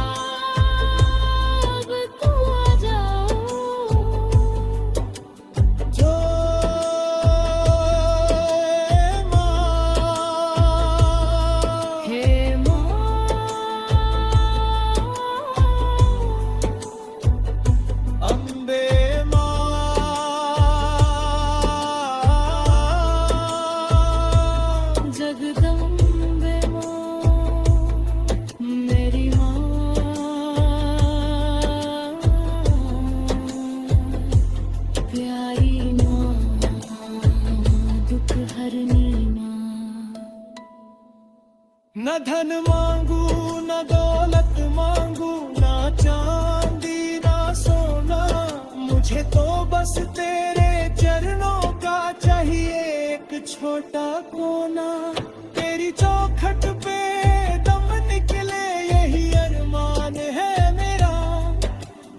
Speaker 2: अब तो आ जाओ।
Speaker 1: जय माँ,
Speaker 2: हे माँ,
Speaker 1: अम्बे माँ,
Speaker 2: जगदम्बे माँ, मेरी माँ, प्यारी माँ, दुख हरनी माँ।
Speaker 1: न धन मांगू न दौलत मांगू, ना चांदी ना सोना, मुझे तो बस तेरे चरणों का चाहिए एक छोटा कोना। तेरी चौखट पे दम निकले यही अरमान है मेरा,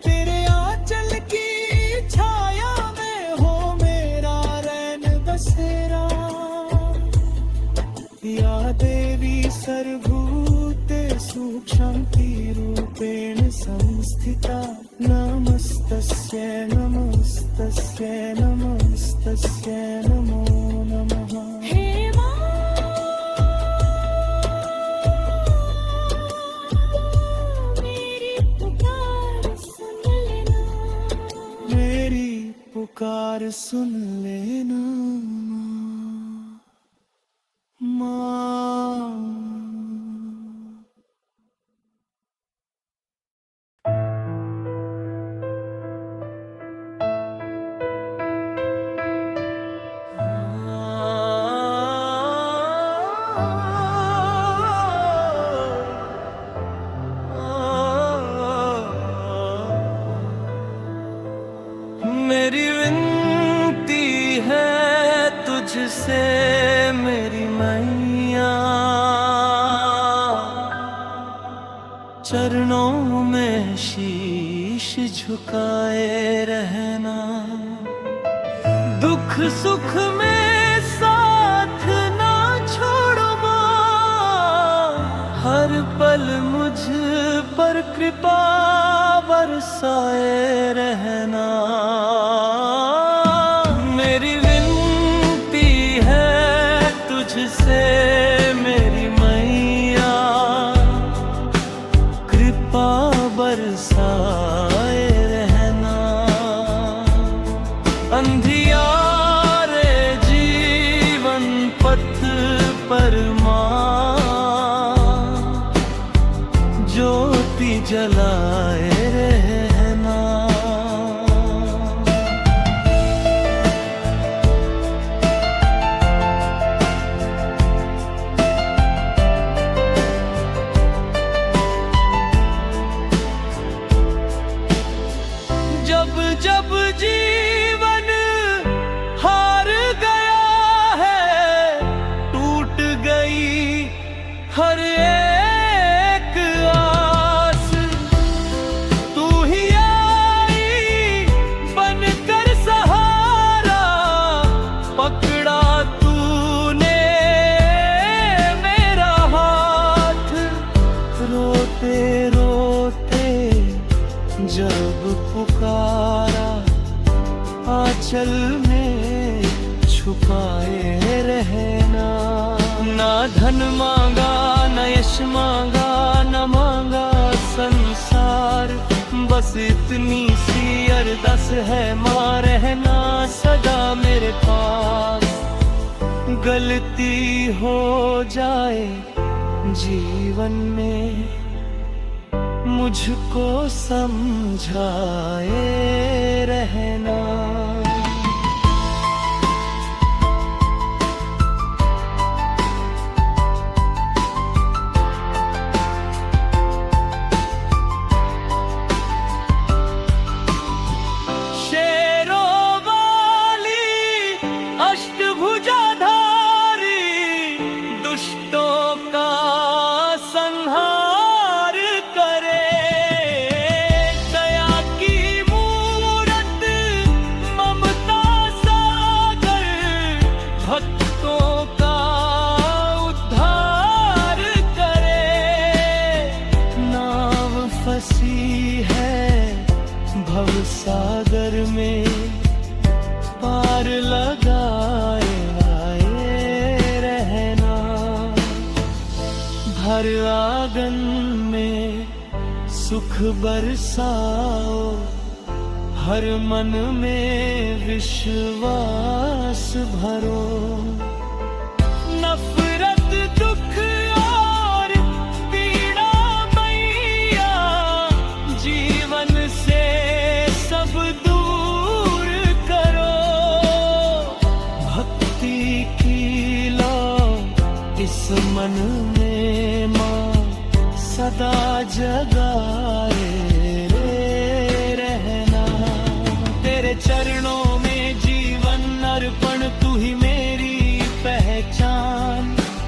Speaker 1: तेरे आंचल की छाया में हो मेरा रैन बसेरा। या देवी सर्वभूतेषु शान्ति रूपेण संस्थिता, नमस्तस्यै नमस्तस्यै नमस्तस्यै नमो नमः।
Speaker 2: हे माँ, मेरी पुकार सुन लेना,
Speaker 1: मेरी पुकार सुन लेना माँ। मेरी विनती है तुझसे मेरी मैया, चरणों में शीश झुकाए रहना। दुख सुख में साथ ना छोड़ो माँ, हर पल मुझ पर कृपा बरसाए रहना। मेरी विनती है तुझसे मेरी मैया, कृपा बरसाए रहना। अंधियारे जीवन पथ पर माँ, ज्योति जलाए रहना। अब जीवन हार गया है, टूट गई हर एक आस। तू ही आई बनकर सहारा, पकड़ा तूने मेरा हाथ। रोते रोते जब पुकारा, आंचल में छुपाए रहना। ना धन मांगा, न यश मांगा, न मांगा संसार, बस इतनी सी अरदास है मां, रहना सदा मेरे पास। गलती हो जाए जीवन में, मुझको समझाए रहना। शेरों वाली अष्टभुजाधारी, दुष्टों का संहार करे। दया की मूरत, ममता सागर, भक्तों का उद्धार करे। नाव फंसी है भवसागर में, पार लगाए आए रहना। हर आंगन में सुख बरसाओ, हर मन में विश्वास भरो। नफरत, दुख और पीड़ा मैया, जीवन से सब दूर करो। भक्ति की लौ इस मन में मां, सदा जगाए रहना। तेरे चरणों में जीवन अर्पण, तू ही मेरी पहचान।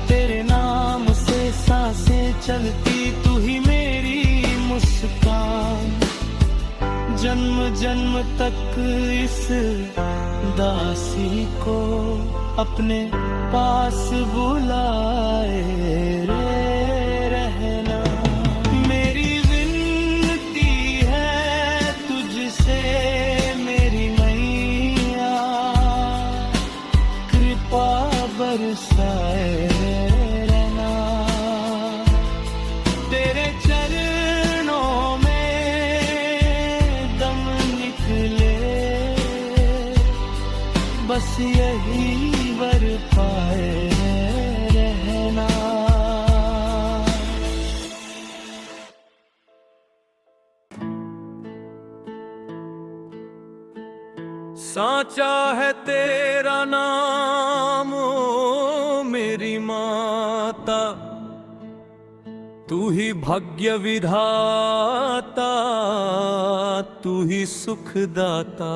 Speaker 1: तेरे नाम से सांसें चलती, तू ही मेरी मुस्कान। जन्म जन्म तक इस दासी को अपने पास बुलाए रहना। मेरी विनती है तुझसे मेरी मैया, कृपा बरसाए रहना। तेरे चरणों में दम निकले, बस यही वर पाए रहना। साचा है तेरा नाम ओ मेरी माता, तू ही भाग्य विधाता, तू ही सुखदाता।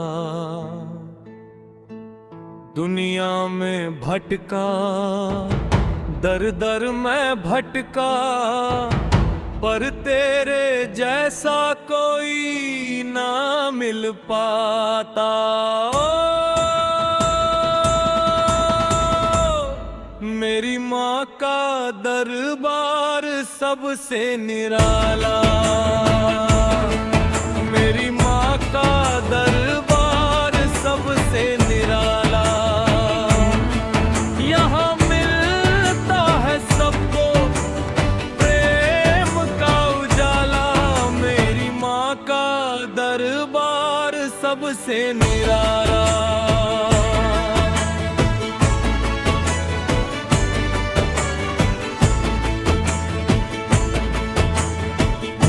Speaker 1: दुनिया में भटका, दर दर में भटका, पर तेरे जैसा कोई ना मिल पाता। मेरी माँ का दरबार सबसे निराला, मेरी माँ का दरबार सबसे निराला। यहाँ मिलता है सबको प्रेम का उजाला, मेरी माँ का दरबार सबसे निराला।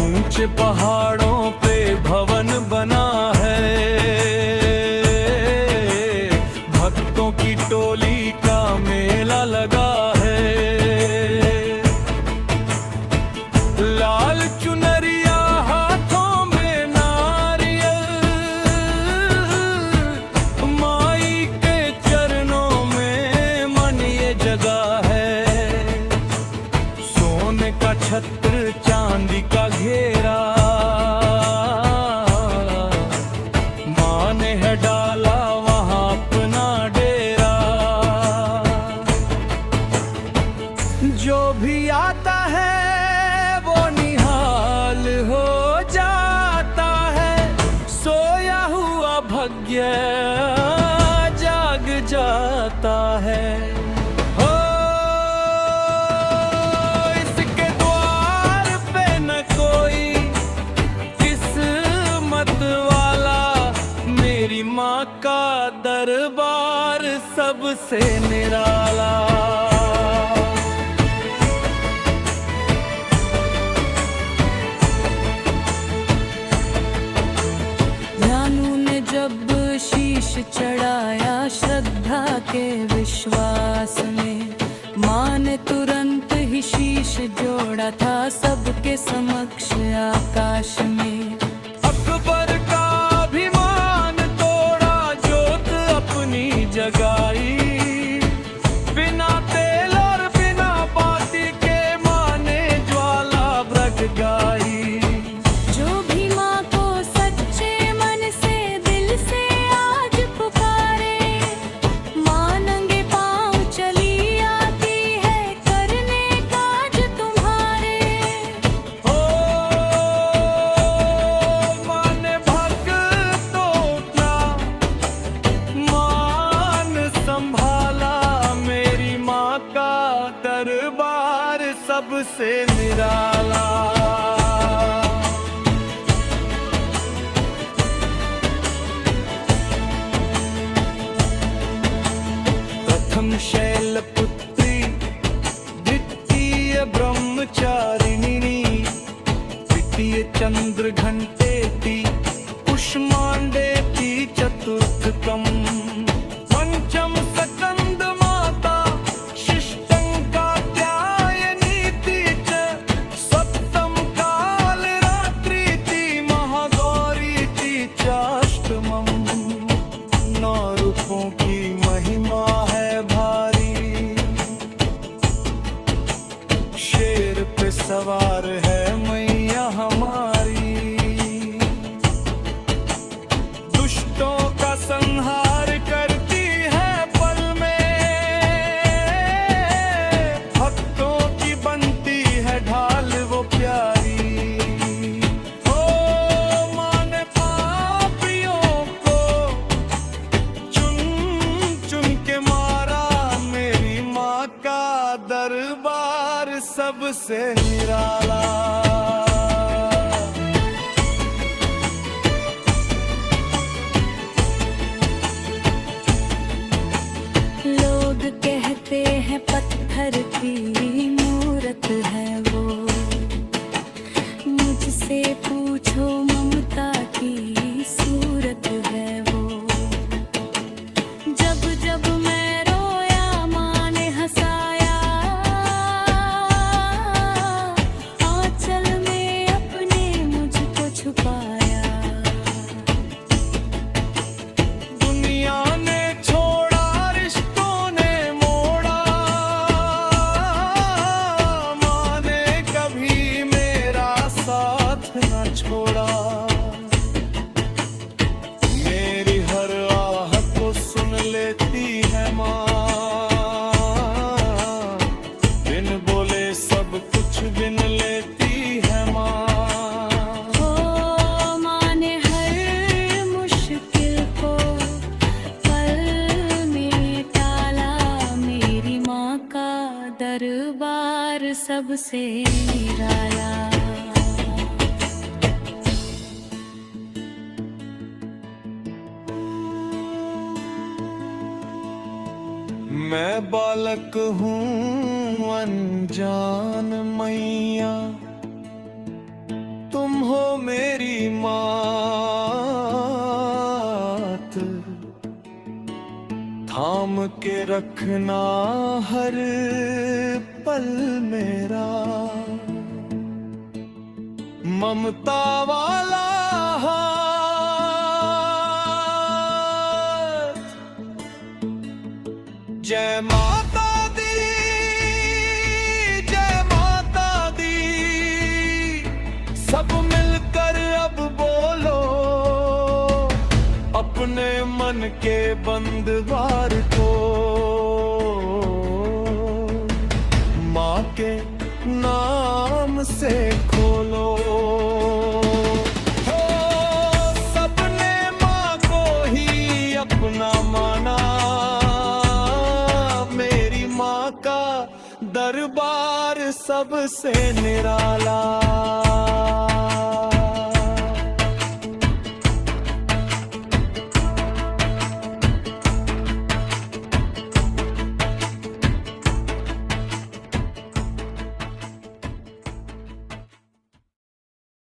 Speaker 1: ऊंचे पहाड़ों पे भवन बना है, भक्तों की टोली का मेला लगा है। लाल चुनरिया हाथों में नारियल, डाला वहां अपना डेरा। जो भी आता है वो निहाल हो जाता है, सोया हुआ भाग्य जाग जाता है। हो इसके द्वार पे न कोई किस्मत वाला, मेरी माँ का दरबार सबसे निराला।
Speaker 2: जानू ने जब शीश चढ़ाया श्रद्धा के विश्वास में, माँ ने तुरंत ही शीश जोड़ा था सबके समक्ष आकाश में।
Speaker 1: अकबर का अभिमान तोड़ा, जोत अपनी जगाई, बिना तेल और बिना बाती के माँ ने ज्वाला प्रगटाई।
Speaker 2: जो भी माँ को सच्चे मन से दिल से आज पुकारे, माँ नंगे पाँव चली आती है करने काज तुम्हारे।
Speaker 1: ओ माँ ने भक्तों का मान संभाला, मेरी माँ का दरबार सबसे निराला। प्रथम शैलपुत्री, द्वितीय ब्रह्मचारिणी, तृतीय चंद्र घंटेति, कुष्मांडेति चतुर्थकम, पंचम सकंद माता, शिष्टं कात्यायनीति च, सप्तम कालरात्रीति, महागौरीति चाष्टमम। नौ रूपों की महिमा है भारी, शेर पे सवार है मैया हमारी। दुष्टों का संहार करती है पल में, भक्तों की बनती है ढाल वो प्यारी। ओ माँ ने पापियों को चुन चुन के मारा, मेरी माँ का दरबार सबसे निराला।
Speaker 2: लोग कहते हैं पत्थर की मूरत है वो, मुझसे पूछो ममता की सूरत है वो। जब जब मैं रोया माँ ने हंसाया, आंचल में अपने मुझको छुपाया।
Speaker 1: दुनिया ने छोड़ा, रिश्तों ने मोड़ा, माँ ने कभी मेरा साथ न छोड़ा। मेरी हर आह को सुन लेती है माँ, बिन बोले सब कुछ बिन लेती है माँ।
Speaker 2: ओ माँ ने हर मुश्किल को पल में टाला, मेरी माँ का दरबार सबसे निराला।
Speaker 1: मैं बालक हूँ अनजान मैया, तुम हो मेरी मात। थाम के रखना हर पल मेरा, ममता वाला हाथ। जय माता दी, जय माता दी, सब मिलकर अब बोलो, अपने मन के बंद द्वार को माँ के नाम से खोलो। हो सबने माँ को ही अपना माना, मेरी माँ का दरबार सबसे निराला।